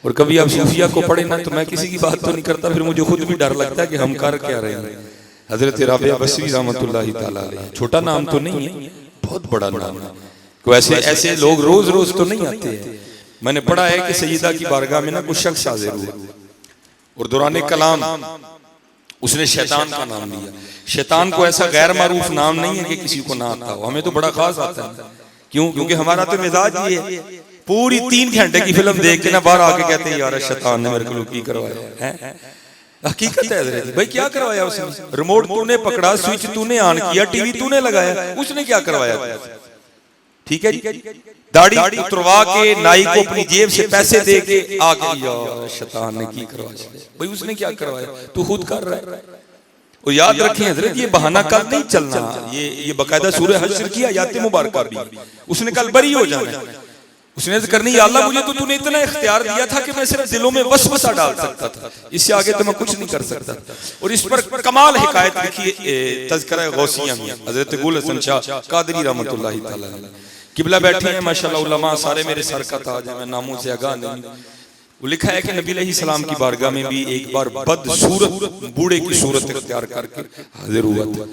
और कभी आप सूफिया को पढ़े ना, तो मैं किसी की बात तो नहीं करता, फिर मुझे खुद भी डर लगता है कि हम कर क्या रहे हैं। हजरत राबिया बसरी रहमतुल्लाहि ताला अलैह, छोटा नाम तो नहीं है, बहुत बड़ा नाम है। तो ऐसे ऐसे लोग रोज रोज तो नहीं आते हैं। मैंने पढ़ा है कि सैयदा की बारगाह में ना कुछ शख्स हाजिर हुआ और दौरान कलाम उसने शैतान का नाम लिया। शैतान को ऐसा गैर मारूफ नाम नहीं है कि किसी को ना आता हो, हमें तो बड़ा खास आता है। क्यों? क्योंकि हमारा तो मिजाज ये है, पूरी 3 घंटे की फिल्म देख के ना बाहर आके कहते हैं यार शैतान ने मेरे को की करवाया है। हकीकत है भाई, क्या करवाया उसने? रिमोट तूने पकड़ा, स्विच तूने ऑन किया, टीवी तूने लगाया, उसने क्या करवाया? ठीक है जी, दाढ़ी उतरवा के नाई को अपनी जेब से पैसे दे के आके यार शैतान ने की करवाया। भाई उसने क्या करवाया? तू खुद कर रहा है। और याद रखें हजरत, ये बहाना कल नहीं चलना, ये बकायदा सूरह हश्र की आयत मुबारक भी। उसने कल बरी हो जाना, उसने करनी या अल्लाह मुझे तो तूने इतना इख्तियार दिया था कि मैं सिर्फ दिलों में वसवसा डाल सकता था, इससे आगे तो मैं कुछ नहीं कर सकता। और इस पर कमाल हिकायत लिखी तज़किरा गौसिया में हजरत गुल हसन शाह कादरी रहमतुल्लाहि ताला अलैह किबला बैठे हैं माशाल्लाह, उलमा सारे मेरे सर का ताज है, मैं नामों से आगाह नहीं। वो लिखा है कि नबी अलैहिस्सलाम की बारगाह में भी एक बार बदसूरत बूढ़े की सूरत इख्तियार करके हाजिर हुआ था।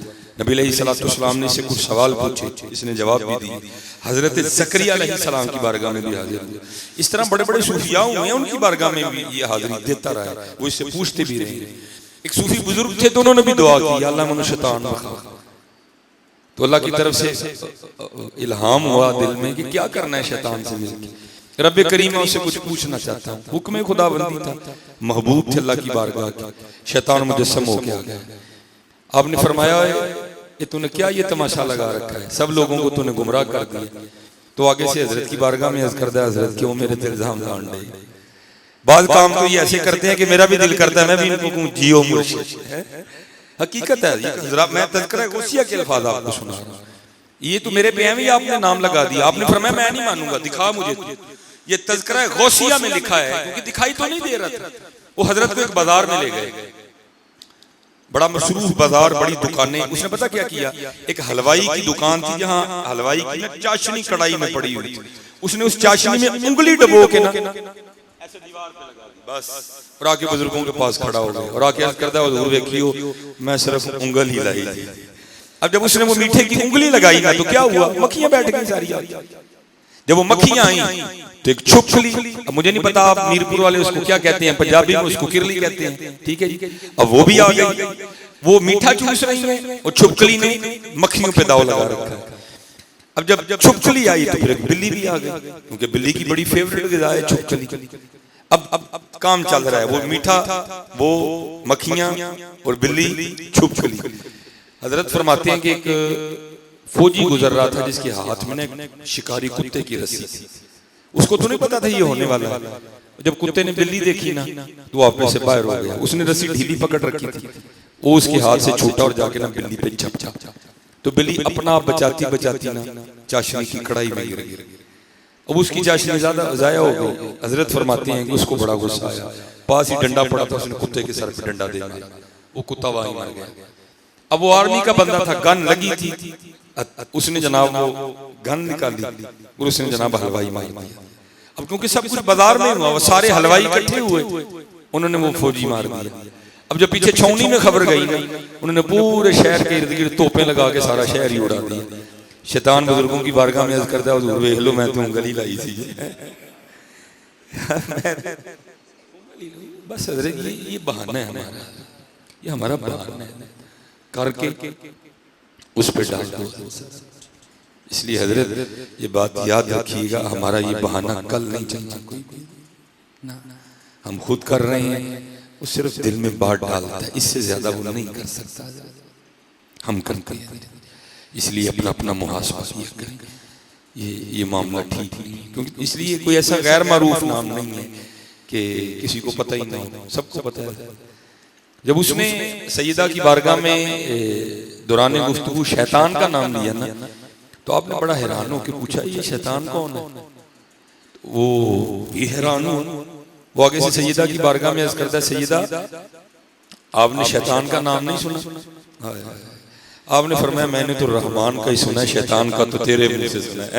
नबी अलैहिस्सलाम ने इससे कुछ सवाल पूछे, इसने जवाब भी दिए। हजरत ज़करिया अलैहिस्सलाम की बारगाह में भी हाजिर हुए। इस तरह बड़े बड़े सूफिया हुए हैं, उनकी बारगाह में भी ये हाजिरी देता रहा है, वो इससे पूछते भी रहे। एक सूफी बुजुर्ग थे तो उन्होंने भी दुआ की, अल्लाह मनु शैतान बखा। तो अल्लाह की तरफ से इल्हाम हुआ दिल में कि क्या करना है शैतान से मिलकर। रब्बे करीम उससे कुछ पूछना चाहता हूँ। हुक्म खुदाबंदी था, महबूब थे अल्लाह की बारगाह की। शैतान मुजस्सम हो गया। आपने फरमाया ये तूने क्या ये तमाशा लगा रखा है, सब लोगों को तूने गुमराह कर दिया। तो आगे से हजरत की बारगाह में अर्ज करदा, हजरत क्यों मेरे दिल इल्जाम डाल रहे? बाद काम तो ये ऐसे करते हैं कि मेरा भी दिल करता है मैं भी इनको कहूं जियो मुर्शिद। हकीकत है जरा, मैं तज़किरा गौसिया के अल्फाज आपको सुना रहा हूं। ये तो मेरे पे हैं, आपने नाम लगा दिया, आपने फरमाया मैं नहीं मानूंगा, दिखा मुझे। ये तज़किरा गौसिया में लिखा है, क्योंकि दिखाई तो नहीं दे रहा था। वो हजरत को एक बाजार में ले गए, बड़ा मशरूफ बाजार, बड़ी दुकानें। उसने पता क्या किया? एक हलवाई की दुकान थी जहाँ हलवाई की चाशनी कढ़ाई में पड़ी हुई थी। उसने उस चाशनी में उंगली डबो के ना ऐसे दीवार पे लगा दी बस, और आके बुजुर्गों के पास खड़ा हो गया और आके अर्ज करता है हुजूर देखियो मैं सिर्फ उंगल ही लाई थी। अब जब उसने वो मीठे की उंगली लगाई ना तो क्या हुआ? मक्खियां बैठ गई सारी। जब वो मक्खियां आई तो एक छुपकली, अब मुझे नहीं पता आप मीरपुर वाले उसको क्या कहते हैं, पंजाबी में उसको किरली कहते हैं, ठीक है जी। अब वो भी आ गई, वो मीठा चूस रही है और छुपकली ने मक्खियों पे दाव लगा रखा है। अब जब छुपकली आई तो फिर बिल्ली भी आ गई, क्योंकि बिल्ली की बड़ी फेवरेट ग़िज़ा है छुपकली। अब काम चल रहा है, वो मीठा, वो मक्खियां और बिल्ली छुपकली। हजरत फरमाते हैं कि एक फौजी गुजर रहा था जिसके हाथ में एक शिकारी कुत्ते की रस्सी थी। उसको तो नहीं पता था ये होने वाला है। जब कुत्ते ने बिल्ली देखी ना तो वो अपने से बाहर हो गया। उसने रस्सी ढीली पकड़ रखी थी, वो उसके हाथ से छूटा और जाके ना बिल्ली पे झपटा। तो बिल्ली अपना आप बचाती बचाती ना चाशनी की कढ़ाई में गिर गई। अब उसकी चाशनी ज्यादा जाया हो गई। हजरत फरमाते हैं कि उसको बड़ा गुस्सा आया, पास ही डंडा पड़ा था, उसने कुत्ते के सर पे डंडा दे दिया, वो कुत्ता वहीं मर गया। अब वो आर्मी का बंदा था, गन लगी थी, उसने जनाब वो गन निकाली और उसने जनाब हलवाई मार दिया। अब क्योंकि सब कुछ बाजार में हुआ, वो सारे हलवाई इकट्ठे हुए, उन्होंने वो फौजी मार दिया। अब जब पीछे छावनी में खबर गई ना, उन्होंने पूरे शहर के इर्द गिर्द तोपें लगा के सारा शहर ही उड़ा दिया। शैतान बुजुर्गों की बारगाह में अर्ज करता है हुजूर देख लो मैं तो उंगली लाई थी। बस हजरत ये बहाना है हमारा, ये हमारा बहाना है करके उस पे डाल दो। इसलिए हजरत ये बात याद रखिएगा, हमारा ये बहाना कल नहीं चलना। कोई हम खुद कर रहे हैं, वो सिर्फ दिल में बात डालता है, इससे ज्यादा वो नहीं कर सकता। हम करते हैं, इसलिए अपना अपना मुहासबा करें। ये मामला ठीक नहीं, क्योंकि इसलिए कोई ऐसा गैर मारूफ नाम नहीं है कि किसी को पता ही ना हो, सबको पता है। जब उसने सैयदा की बारगाह में दौरान गुफ्तगू शैतान का नाम लिया ना, तो आपने बड़ा हैरान हो के पूछा ये शैतान कौन है? वो ये हैरान हो, वो आगे से सैयदा की बारगाह में अर्ज करता है सैयदा आपने शैतान का नाम नहीं सुना? आपने फरमाया मैंने तो रहमान का ही सुना है, शैतान का तो तेरे मुंह से सुना है।